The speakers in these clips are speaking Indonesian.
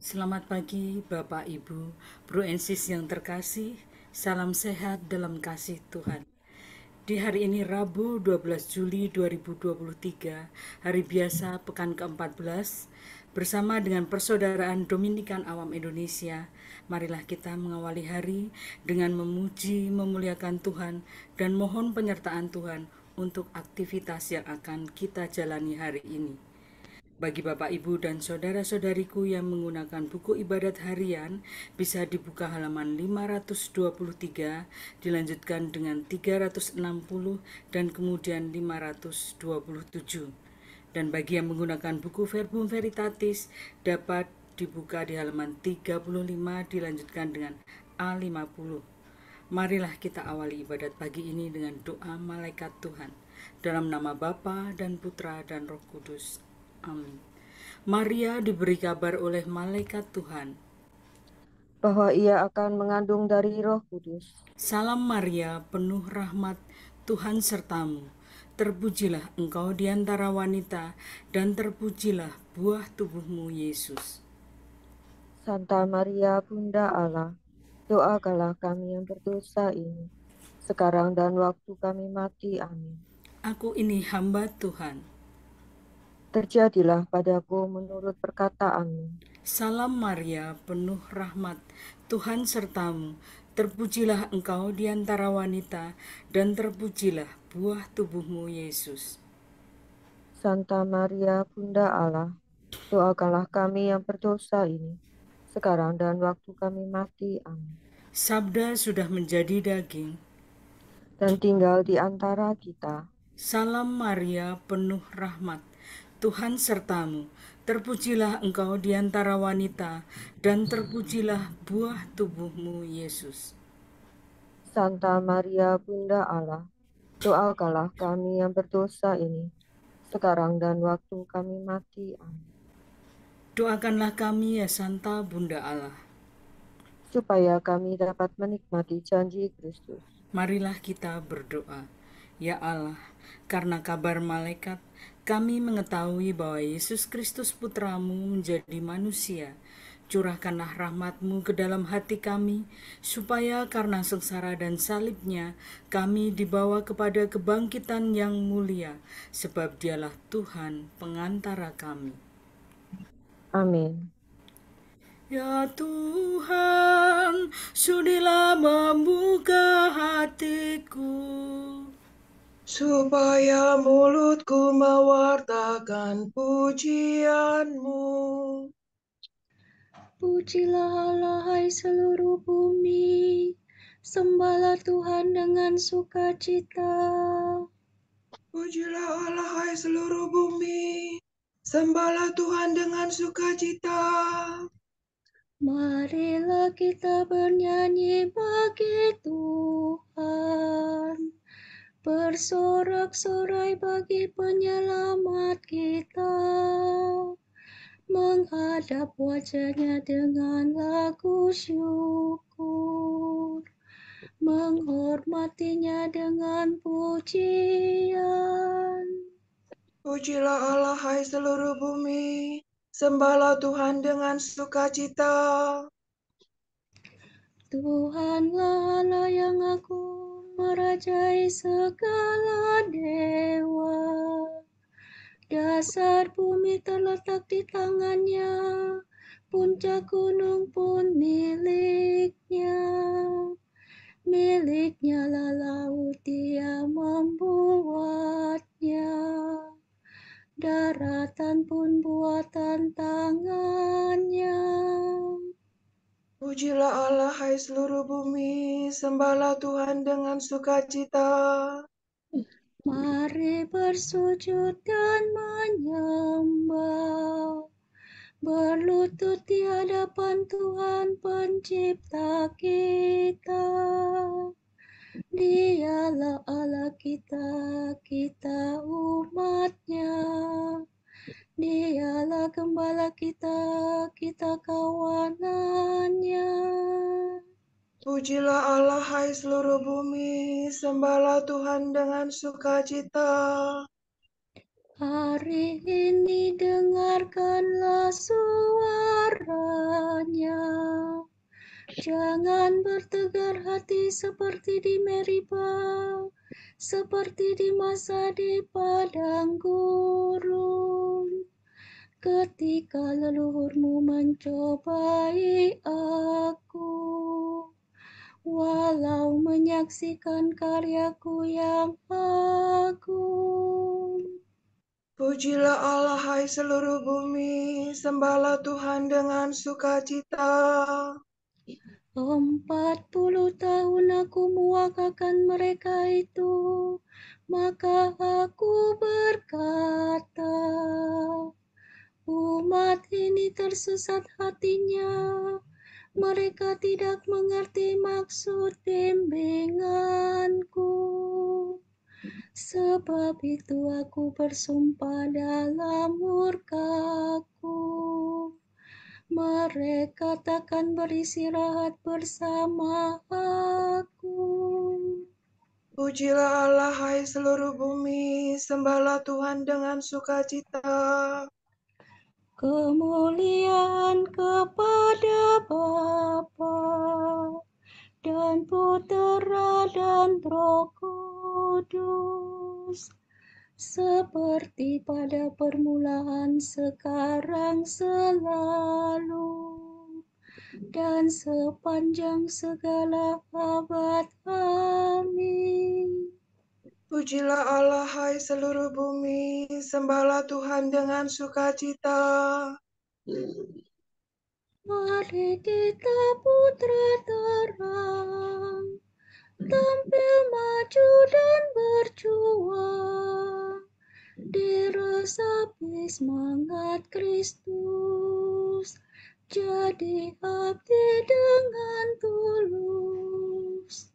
Selamat pagi Bapak Ibu, Bro and Sis yang terkasih, salam sehat dalam kasih Tuhan. Di hari ini Rabu 12 Juli 2023, hari biasa pekan ke-14, bersama dengan Persaudaraan Dominikan Awam Indonesia, marilah kita mengawali hari dengan memuji, memuliakan Tuhan, dan mohon penyertaan Tuhan untuk aktivitas yang akan kita jalani hari ini. Bagi Bapak, Ibu, dan saudara-saudariku yang menggunakan buku ibadat harian, bisa dibuka halaman 523, dilanjutkan dengan 360, dan kemudian 527. Dan bagi yang menggunakan buku Verbum Veritatis, dapat dibuka di halaman 35, dilanjutkan dengan A50. Marilah kita awali ibadat pagi ini dengan doa malaikat Tuhan. Dalam nama Bapa dan Putra dan Roh Kudus. Amin. Maria diberi kabar oleh malaikat Tuhan. Bahwa ia akan mengandung dari Roh Kudus. Salam Maria, penuh rahmat, Tuhan sertamu. Terpujilah engkau di antara wanita, dan terpujilah buah tubuhmu, Yesus. Santa Maria, Bunda Allah, doakanlah kami yang berdosa ini, sekarang dan waktu kami mati. Amin. Aku ini hamba Tuhan. Terjadilah padaku menurut perkataanmu. Salam Maria, penuh rahmat, Tuhan sertamu. Terpujilah engkau di antara wanita, dan terpujilah buah tubuhmu, Yesus. Santa Maria, Bunda Allah, doakanlah kami yang berdosa ini, sekarang dan waktu kami mati. Amin. Sabda sudah menjadi daging. Dan tinggal di antara kita. Salam Maria, penuh rahmat, Tuhan sertamu. Terpujilah engkau di antara wanita, dan terpujilah buah tubuhmu, Yesus. Santa Maria, Bunda Allah, doakanlah kami yang berdosa ini, sekarang dan waktu kami mati. Amin. Doakanlah kami ya Santa Bunda Allah. Supaya kami dapat menikmati janji Kristus. Marilah kita berdoa. Ya Allah, karena kabar malaikat, kami mengetahui bahwa Yesus Kristus Putramu menjadi manusia. Curahkanlah rahmat-Mu ke dalam hati kami, supaya karena sengsara dan salibnya, kami dibawa kepada kebangkitan yang mulia, sebab Dialah Tuhan pengantara kami. Amin. Ya Tuhan, sudilah membuka hatiku, supaya mulutku mewartakan pujian-Mu. Pujilah Allah, hai seluruh bumi, sembahlah Tuhan dengan sukacita. Pujilah Allah, hai seluruh bumi, sembahlah Tuhan dengan sukacita. Marilah kita bernyanyi bagi Tuhan, bersorak-sorai bagi penyelamat kita, menghadap wajah-Nya dengan lagu syukur, menghormatinya dengan pujian. Pujilah Allah, hai seluruh bumi, sembahlah Tuhan dengan sukacita. Tuhanlah Allah yang agung, merajai segala dewa. Dasar bumi terletak di tangan-Nya, puncak gunung pun milik-Nya. Milik-Nya lah laut, Dia membuatnya. Daratan pun buatan tangan-Nya. Pujilah Allah, hai seluruh bumi, sembahlah Tuhan dengan sukacita. Mari bersujud dan menyembah, berlutut di hadapan Tuhan Pencipta kita. Dialah Allah kita, kita umat-Nya. Dialah gembala kita, kita kawanan-Nya. Pujilah Allah, hai seluruh bumi, sembahlah Tuhan dengan sukacita. Hari ini dengarkanlah suara suaranya. Jangan bertegar hati seperti di Meribah, seperti di masa di padang gurun, ketika leluhurmu mencobai aku. Walau menyaksikan karyaku yang agung. Pujilah Allah, hai seluruh bumi, sembahlah Tuhan dengan sukacita. 40 tahun aku muakakan mereka itu, maka aku berkata, umat ini tersesat hatinya, mereka tidak mengerti maksud bimbinganku. Sebab itu aku bersumpah dalam murkaku, mereka takkan beristirahat bersama aku. Pujilah Allah, hai seluruh bumi, sembahlah Tuhan dengan sukacita. Kemuliaan kepada Bapa dan Putera dan Roh Kudus, seperti pada permulaan, sekarang, selalu, dan sepanjang segala abad. Amin. Pujilah Allah, hai seluruh bumi, sembahlah Tuhan dengan sukacita. Mari kita putra terang, tampil maju dan berjuang, diresapi semangat Kristus, jadi abdi dengan tulus.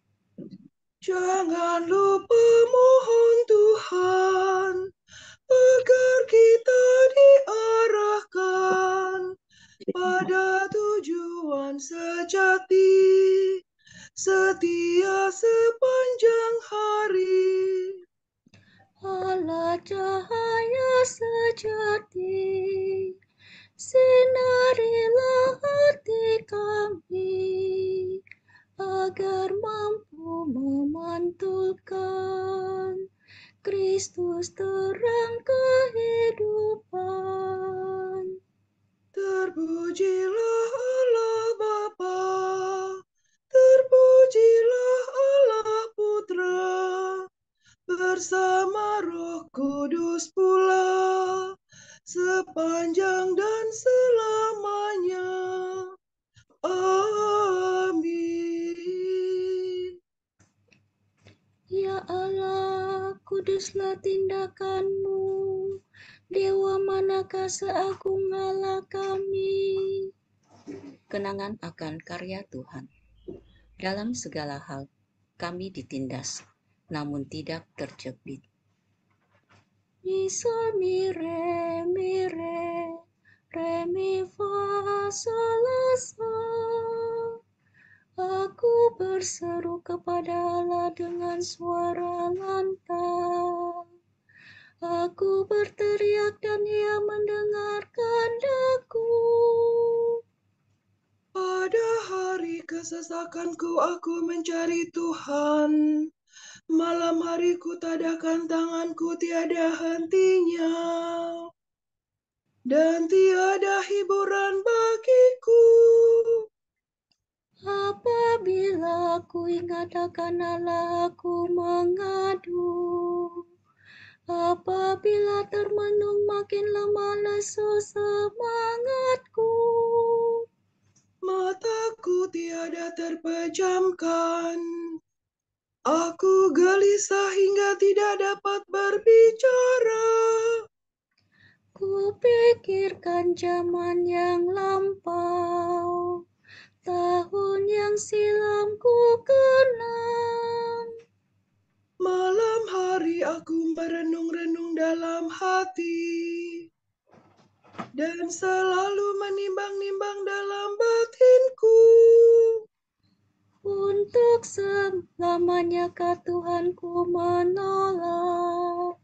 Jangan lupa mohon Tuhan, agar kita diarahkan pada tujuan sejati, setia sepanjang hari. Allah cahaya sejati, sinarilah hati kami, agar mampu memantulkan Kristus terang kehidupan. Terpujilah Allah Bapa, terpujilah Allah Putra, bersama Roh Kudus pula, sepanjang dan selamanya. Amin. Ya Allah, kuduslah tindakanmu, Dewa manakah seagung Allah kami. Kenangan akan karya Tuhan. Dalam segala hal, kami ditindas, namun tidak terjepit. Mi sol mi re mi fa sol la sol. Aku berseru kepada Allah dengan suara lantang. Aku berteriak dan Ia mendengarkan daku. Pada hari kesesakanku aku mencari Tuhan. Malam hariku tadahkan tanganku tiada hentinya. Dan tiada hiburan bagiku. Apabila aku ingat akan Allah, aku mengadu. Apabila termenung makin lemah lesu semangatku. Mataku tiada terpejamkan. Aku gelisah hingga tidak dapat berbicara. Kupikirkan zaman yang lampau, tahun yang silam ku kenang. Malam hari aku merenung-renung dalam hati, dan selalu menimbang-nimbang dalam batinku. Untuk selamanyakah Tuhanku menolak,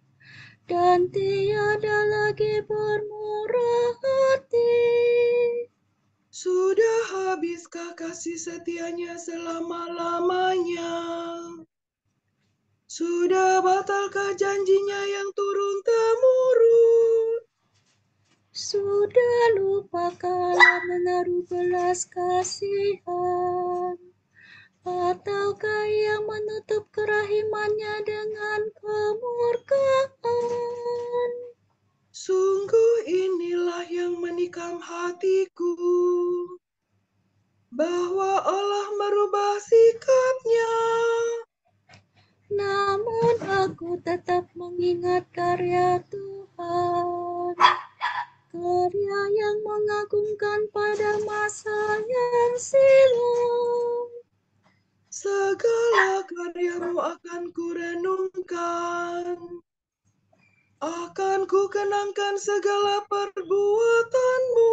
dan tiada lagi bermurah hati. adalah kasih setianya selama-lamanya. Sudah batalkah janjinya yang turun-temurun? Sudah lupakah menaruh belas kasihan? Ataukah Ia menutup kerahimannya dengan kemurkaan? Sungguh inilah yang menikam hatiku, bahwa Allah merubah sikapnya. Namun aku tetap mengingat karya Tuhan, karya yang mengagumkan pada masa yang silam. Segala karyamu akan kurenungkan, akan kukenangkan segala perbuatanmu.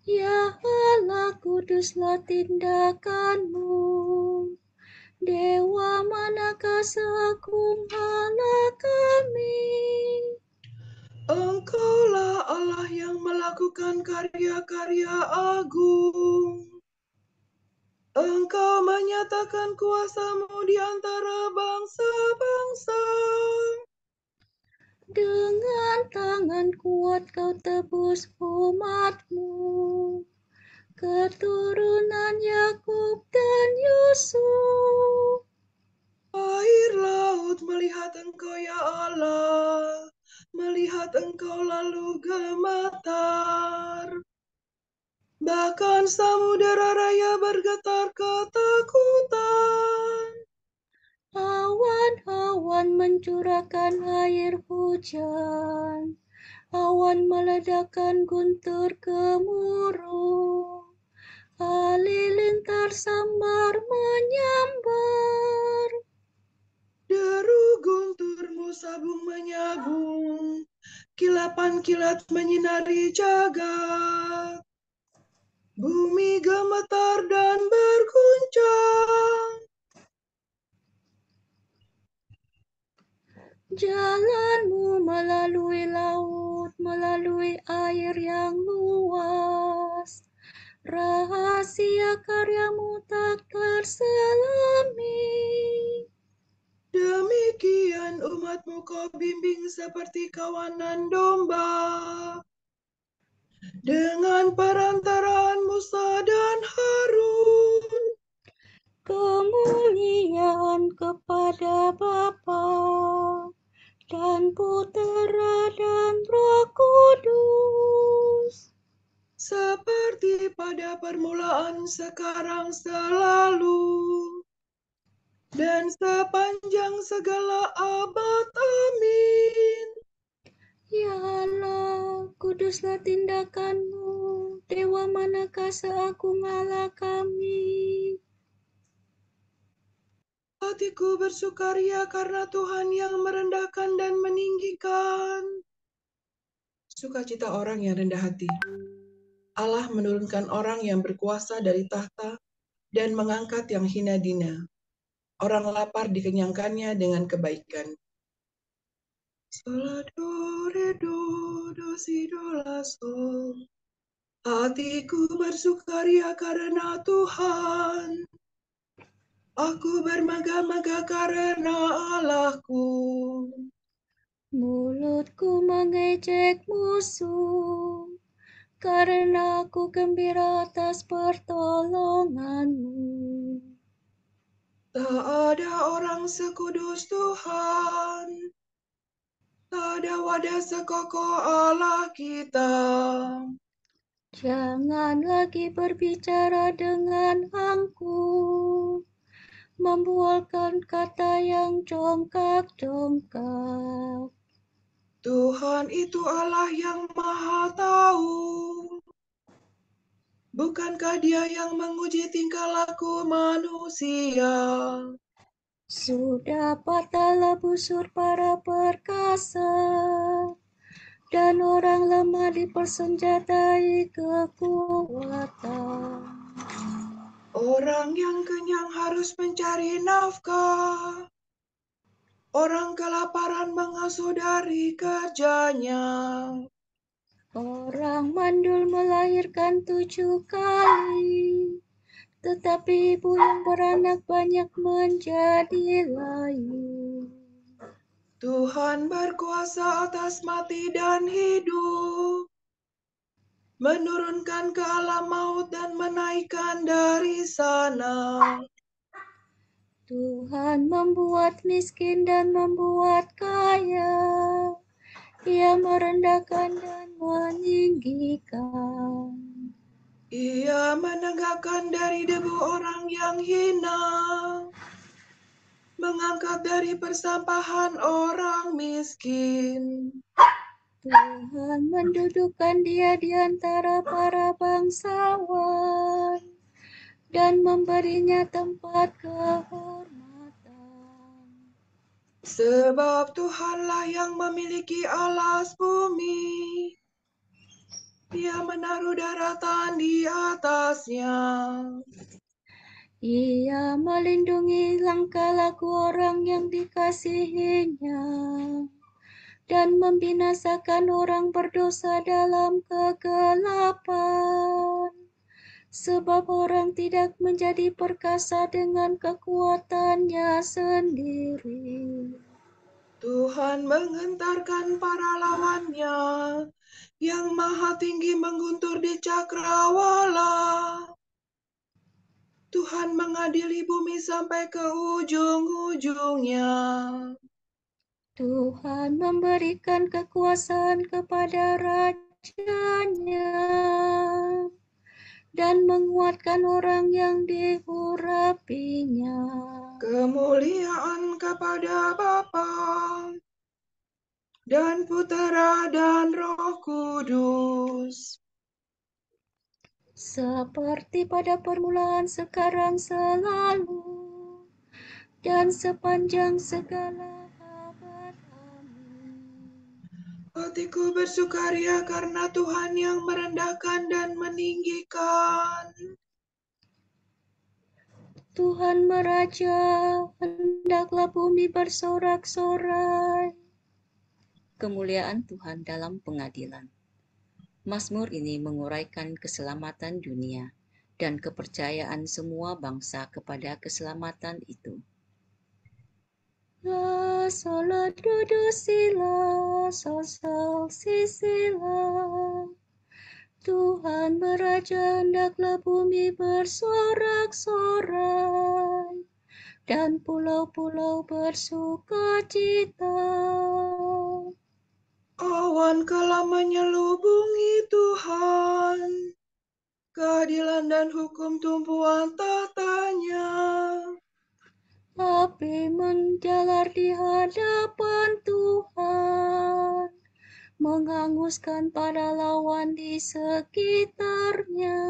Ya Allah, kuduslah tindakanmu. Dewa manakah seagung Allah kami? Engkaulah Allah yang melakukan karya-karya agung. Engkau menyatakan kuasamu di antara bangsa-bangsa. Dengan tangan kuat kau tebus umat-Mu, keturunan Yakub dan Yusuf. Air laut melihat Engkau ya Allah, melihat Engkau lalu gemetar. Bahkan samudera raya bergetar ketakutan. Awan-awan mencurahkan air hujan, awan meledakkan guntur gemuruh, halilintar sambar menyambar. Deru gunturmu sabung menyabung, kilapan kilat menyinari jagat. Bumi gemetar dan berguncang. Jalanmu melalui laut, melalui air yang luas. Rahasia karyamu tak terselami. Demikian umatmu kau bimbing seperti kawanan domba. Dengan perantaraan Musa dan Harun. Kemuliaan kepada Bapa dan Putera dan Roh Kudus. Seperti pada permulaan, sekarang, selalu. Dan sepanjang segala abad. Amin. Ya Allah, kuduslah tindakan-Mu. Dewa manakah seagung Allah kami? Hatiku bersukaria karena Tuhan yang merendahkan dan meninggikan. Sukacita orang yang rendah hati. Allah menurunkan orang yang berkuasa dari tahta dan mengangkat yang hina dina. Orang lapar dikenyangkannya dengan kebaikan. Sola do re do do si do la sol. Hatiku bersukaria karena Tuhan. Aku bermegah-megah karena Allahku. Mulutku mengejek musuh, karena aku gembira atas pertolongan-Mu. Tak ada orang sekudus Tuhan. Tak ada wadah sekokoh Allah kita. Jangan lagi berbicara dengan angkuh, membualkan kata yang congkak-congkak. Tuhan itu Allah yang Maha Tahu. Bukankah Dia yang menguji tingkah laku manusia? Sudah patahlah busur para perkasa, dan orang lemah dipersenjatai kekuatan. Orang yang kenyang harus mencari nafkah. Orang kelaparan mengasuh dari kerjanya. Seorang mandul melahirkan 7 kali, tetapi ibu yang beranak banyak menjadi layu. Tuhan berkuasa atas mati dan hidup, menurunkan ke alam maut dan menaikkan dari sana. Tuhan membuat miskin dan membuat kaya. Ia merendahkan dan meninggikan. Ia menegakkan dari debu orang yang hina, mengangkat dari persampahan orang miskin. Tuhan mendudukkan dia di antara para bangsawan dan memberinya tempat kehormatan. Sebab Tuhanlah yang memiliki alas bumi. Ia menaruh daratan di atasnya. Ia melindungi langkah laku orang yang dikasihinya dan membinasakan orang berdosa dalam kegelapan. Sebab orang tidak menjadi perkasa dengan kekuatannya sendiri. Tuhan menghentarkan para lawannya, yang maha tinggi mengguntur di cakrawala. Tuhan mengadili bumi sampai ke ujung-ujungnya. Tuhan memberikan kekuasaan kepada rajanya dan menguatkan orang yang diurapinya. Kemuliaan kepada Bapa dan Putera dan Roh Kudus, Seperti pada permulaan, sekarang, selalu, dan sepanjang segala abad. Amin. hatiku bersukaria karena Tuhan yang merendahkan dan meninggikan. Tuhan meraja, hendaklah bumi bersorak-sorai. Kemuliaan Tuhan dalam pengadilan. Mazmur ini menguraikan keselamatan dunia dan kepercayaan semua bangsa kepada keselamatan itu. La, sol, la, do, si, la, sol, sol, si, la. Tuhan meraja, hendaklah bumi bersorak-sorai dan pulau-pulau bersukacita. Awan kala menyelubungi Tuhan, keadilan dan hukum tumpuan tatanya. Api menjalar di hadapan Tuhan, menghanguskan para lawan di sekitarnya.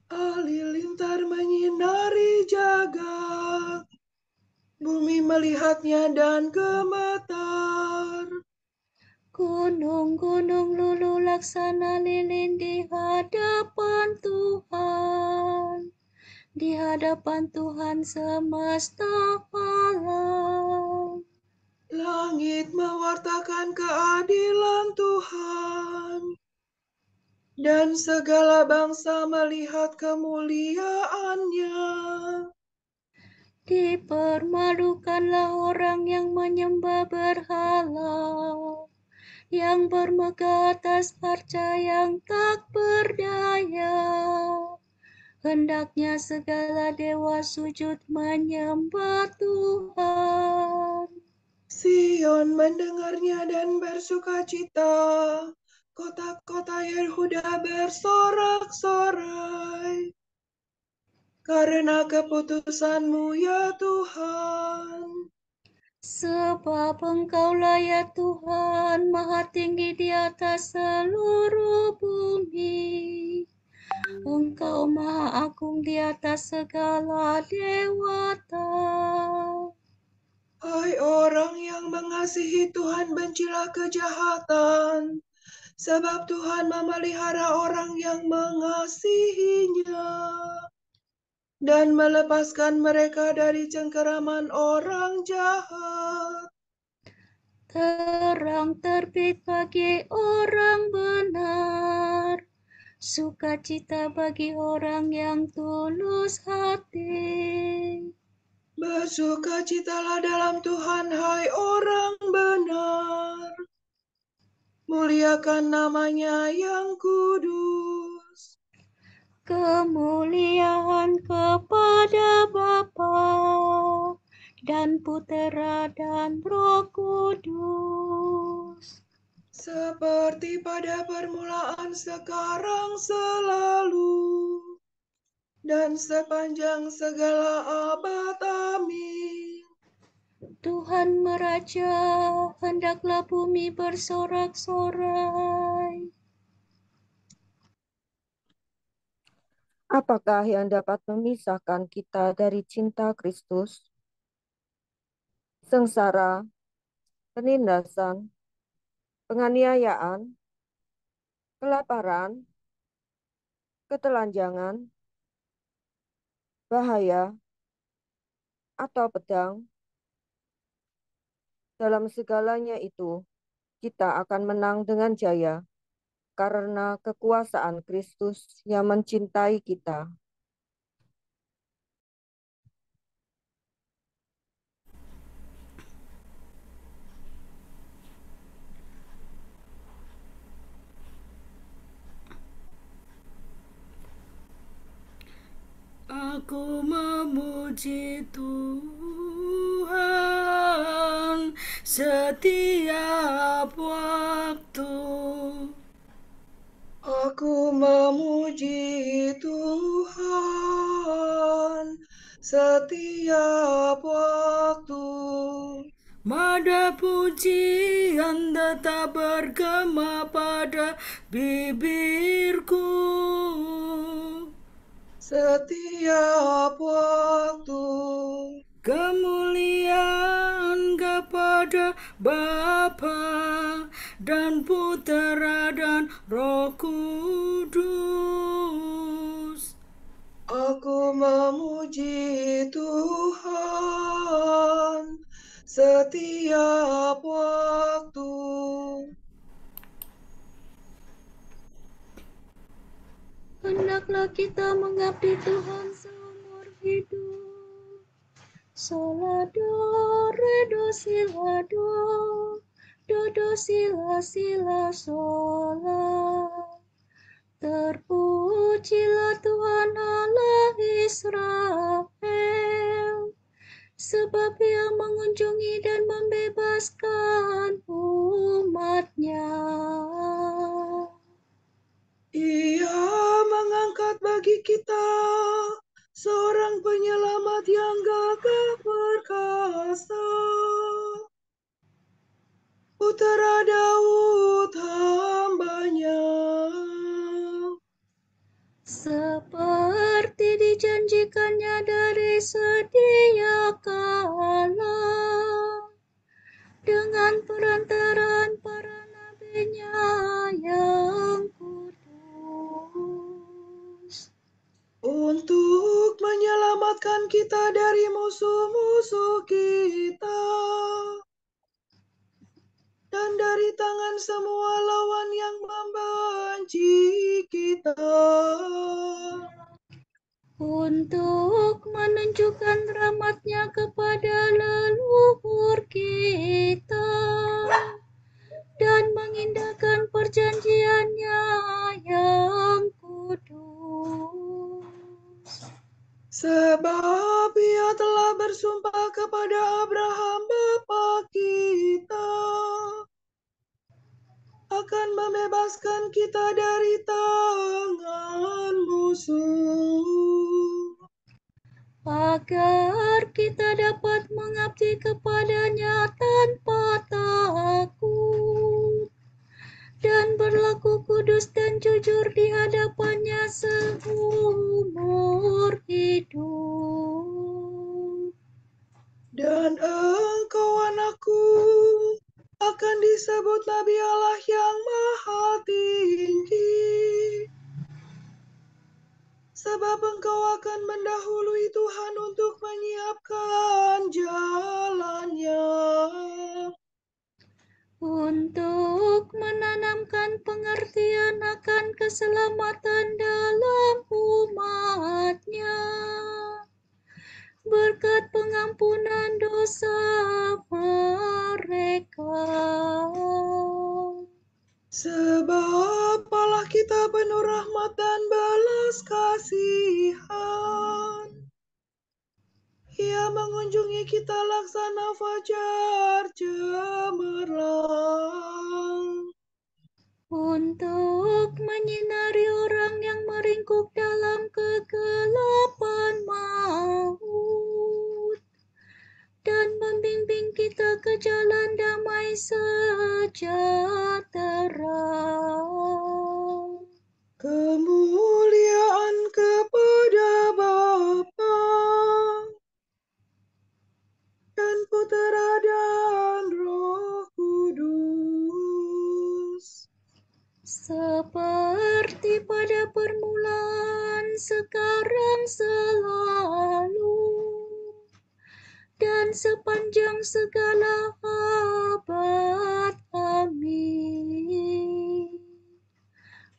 Halilintar menyinari jagat, bumi melihatnya dan gemetar. Gunung-gunung luluh laksana lilin di hadapan Tuhan, di hadapan Tuhan semesta alam. Langit mewartakan keadilan Tuhan, dan segala bangsa melihat kemuliaannya. Dipermalukanlah orang yang menyembah berhala, yang bermegah atas arca yang tak berdaya. Hendaknya segala dewa sujud menyembah Tuhan. Sion mendengarnya dan bersukacita, kota-kota Yehuda bersorak-sorai. Karena keputusan-Mu ya Tuhan. Sebab Engkaulah ya Tuhan, maha tinggi di atas seluruh bumi. Engkau maha agung di atas segala dewata. Hai orang yang mengasihi Tuhan, bencilah kejahatan, sebab Tuhan memelihara orang yang mengasihinya dan melepaskan mereka dari cengkeraman orang jahat. terang terbit bagi orang benar, sukacita bagi orang yang tulus hati. Bersukacitalah dalam Tuhan, hai orang benar. Muliakan namanya yang kudus. Kemuliaan kepada Bapa dan Putera dan Roh Kudus. Seperti pada permulaan, sekarang, selalu, dan sepanjang segala abad. Amin. Tuhan meraja, hendaklah bumi bersorak-sorai. Apakah yang dapat memisahkan kita dari cinta Kristus? Sengsara, penindasan, penganiayaan, kelaparan, ketelanjangan, bahaya, atau pedang? Dalam segalanya itu, kita akan menang dengan jaya karena kekuasaan Kristus yang mencintai kita. Aku memuji Tuhan setiap waktu. Aku memuji Tuhan setiap waktu. Mada pujian tetap bergema pada bibirku. Setiap waktu. Kemuliaan kepada Bapa dan Putera dan Roh Kudus. Aku memuji Tuhan setiap waktu. Hendaklah kita mengabdi Tuhan seumur hidup. Sola do, re do, sila do, do sila sila sola. Terpujilah Tuhan Allah Israel, sebab Ia mengunjungi dan membebaskan umat-Nya. Ia mengangkat bagi kita seorang penyelamat yang gagah perkasa, Putera Daud hamba-Nya. Seperti dijanjikannya dari sedia kala, dengan perantaraan para nabi-Nya yang kudus. Untuk menyelamatkan kita dari musuh-musuh kita dan dari tangan semua lawan yang membenci kita. Untuk menunjukkan rahmat-Nya kepada leluhur kita dan mengindahkan perjanjian-Nya yang kudus. Sebab Ia telah bersumpah kepada Abraham bapa kita akan membebaskan kita dari tangan musuh, agar kita dapat mengabdi kepada-Nya tanpa takut dan berlaku kudus dan jujur di hadapan-Nya seumur hidup. dan engkau anakku akan disebut Nabi Allah yang Maha Tinggi, sebab engkau akan mendahului Tuhan untuk menyiapkan jalan-Nya. untuk menanamkan pengertian akan keselamatan dalam umat-Nya, berkat pengampunan dosa mereka. Sebab Allah kita penuh rahmat dan belas kasihan. Ia mengunjungi kita laksana fajar cemerlang, untuk menyinari orang yang meringkuk dalam kegelapan maut, dan membimbing kita ke jalan damai sejahtera. kemuliaan kepada Bapa dan Putera dan Roh Kudus, Seperti pada permulaan, sekarang, selalu, dan sepanjang segala abad. Amin.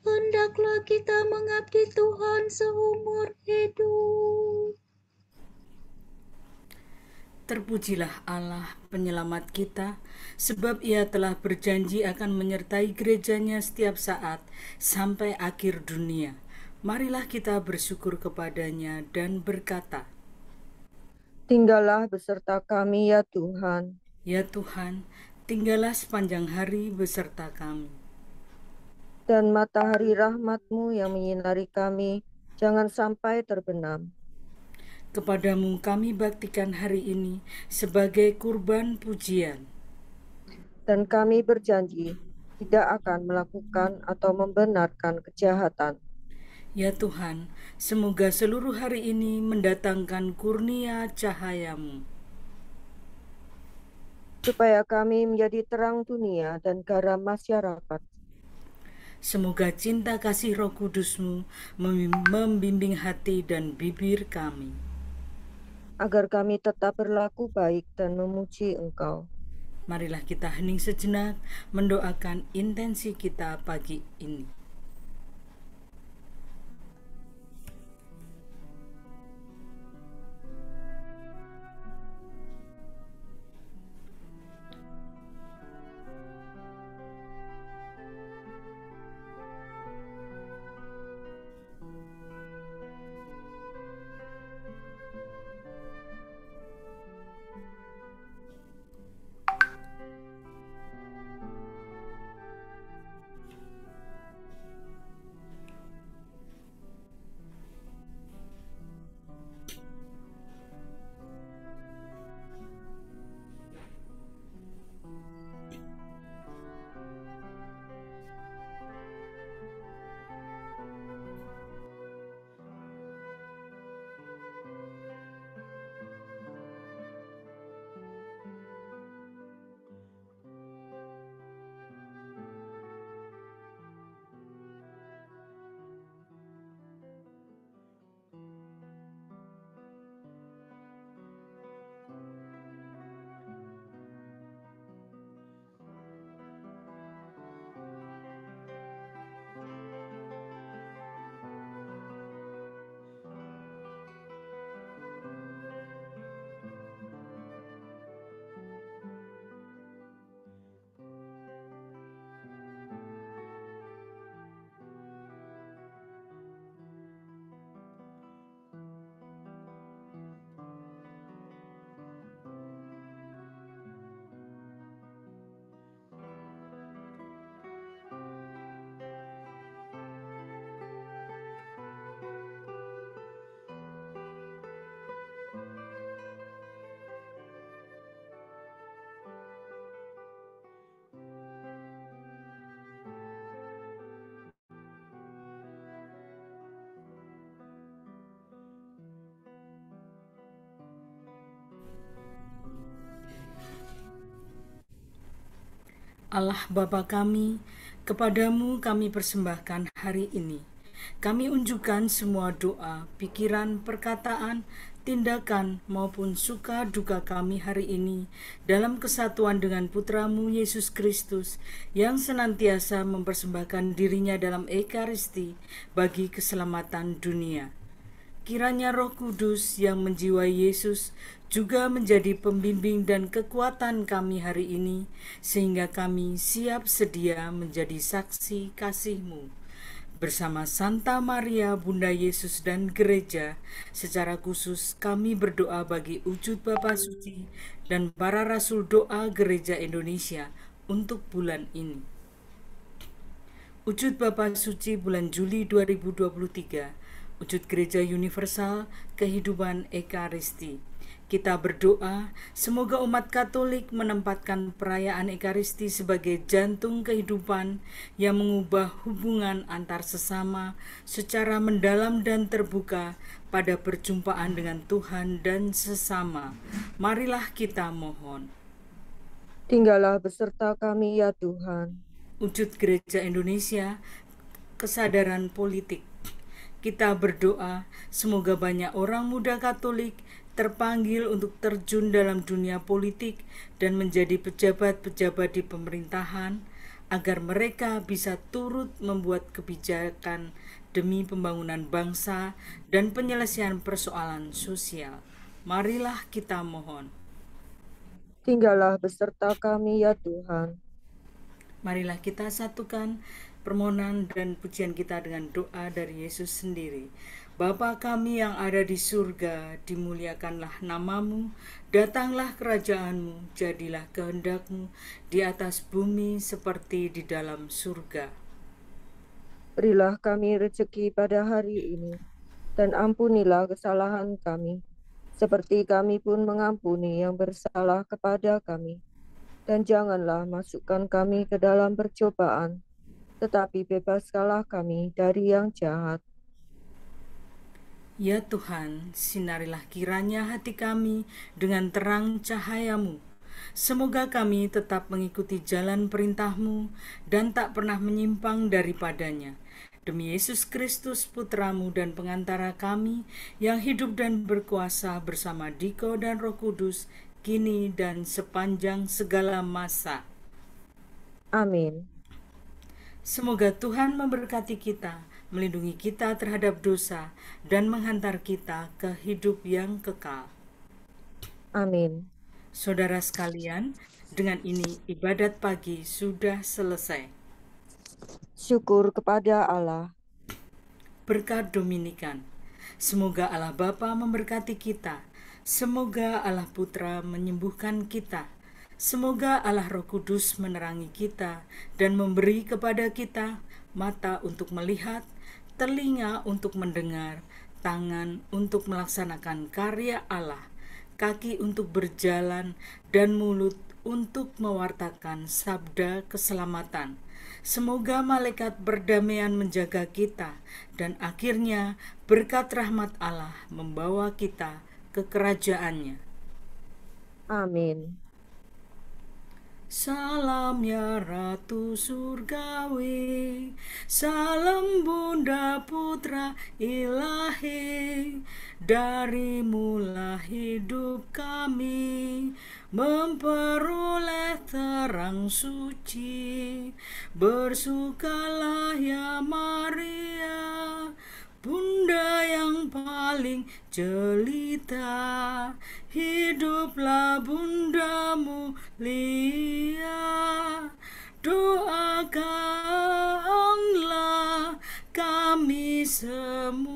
Hendaklah kita mengabdi Tuhan seumur hidup. Terpujilah Allah penyelamat kita, sebab Ia telah berjanji akan menyertai gerejanya setiap saat sampai akhir dunia. Marilah kita bersyukur kepadanya dan berkata, Tinggallah beserta kami ya Tuhan. Ya Tuhan, tinggallah sepanjang hari beserta kami. Dan matahari rahmat-Mu yang menyinari kami, jangan sampai terbenam. Kepadamu kami baktikan hari ini sebagai kurban pujian. Dan kami berjanji tidak akan melakukan atau membenarkan kejahatan. Ya Tuhan, semoga seluruh hari ini mendatangkan kurnia cahaya-Mu, supaya kami menjadi terang dunia dan garam masyarakat. Semoga cinta kasih Roh Kudus-Mu membimbing hati dan bibir kami, agar kami tetap berlaku baik dan memuji Engkau. Marilah kita hening sejenak mendoakan intensi kita pagi ini. Allah Bapa kami, kepadamu kami persembahkan hari ini. Kami unjukkan semua doa, pikiran, perkataan, tindakan maupun suka duka kami hari ini dalam kesatuan dengan Putramu Yesus Kristus yang senantiasa mempersembahkan dirinya dalam Ekaristi bagi keselamatan dunia. Kiranya Roh Kudus yang menjiwai Yesus juga menjadi pembimbing dan kekuatan kami hari ini, sehingga kami siap sedia menjadi saksi kasih-Mu. Bersama Santa Maria, Bunda Yesus dan Gereja, secara khusus kami berdoa bagi wujud Bapa Suci dan para Rasul Doa Gereja Indonesia untuk bulan ini. Wujud Bapa Suci bulan Juli 2023, wujud Gereja Universal, kehidupan Ekaristi. Kita berdoa, semoga umat Katolik menempatkan perayaan Ekaristi sebagai jantung kehidupan yang mengubah hubungan antar sesama secara mendalam dan terbuka pada perjumpaan dengan Tuhan dan sesama. Marilah kita mohon. Tinggallah beserta kami ya Tuhan. Wujud Gereja Indonesia, kesadaran politik. Kita berdoa, semoga banyak orang muda Katolik terpanggil untuk terjun dalam dunia politik dan menjadi pejabat-pejabat di pemerintahan, agar mereka bisa turut membuat kebijakan demi pembangunan bangsa dan penyelesaian persoalan sosial. Marilah kita mohon. Tinggallah beserta kami ya Tuhan. Marilah kita satukan permohonan dan pujian kita dengan doa dari Yesus sendiri. Bapa kami yang ada di surga, dimuliakanlah namamu, datanglah kerajaanmu, jadilah kehendakmu di atas bumi seperti di dalam surga. Berilah kami rezeki pada hari ini, dan ampunilah kesalahan kami, seperti kami pun mengampuni yang bersalah kepada kami. Dan janganlah masukkan kami ke dalam percobaan, tetapi bebaskanlah kami dari yang jahat. Ya Tuhan, sinarilah kiranya hati kami dengan terang cahaya-Mu. Semoga kami tetap mengikuti jalan perintah-Mu dan tak pernah menyimpang daripadanya. Demi Yesus Kristus, Putra-Mu dan pengantara kami, yang hidup dan berkuasa bersama Diko dan Roh Kudus, kini dan sepanjang segala masa. Amin. Semoga Tuhan memberkati kita, melindungi kita terhadap dosa, dan menghantar kita ke hidup yang kekal. Amin. Saudara sekalian, dengan ini ibadat pagi sudah selesai. Syukur kepada Allah. Berkat Dominikan. Semoga Allah Bapa memberkati kita. Semoga Allah Putra menyembuhkan kita. Semoga Allah Roh Kudus menerangi kita dan memberi kepada kita mata untuk melihat, telinga untuk mendengar, tangan untuk melaksanakan karya Allah, kaki untuk berjalan, dan mulut untuk mewartakan sabda keselamatan. Semoga malaikat berdamaian menjaga kita, dan akhirnya berkat rahmat Allah membawa kita ke kerajaannya. Amin. Salam ya Ratu Surgawi, salam Bunda Putra Ilahi, darimulah hidup kami, memperoleh terang suci. Bersukalah ya Maria, Bunda yang paling jelita, hiduplah Bunda mulia. Doakanlah kami semua.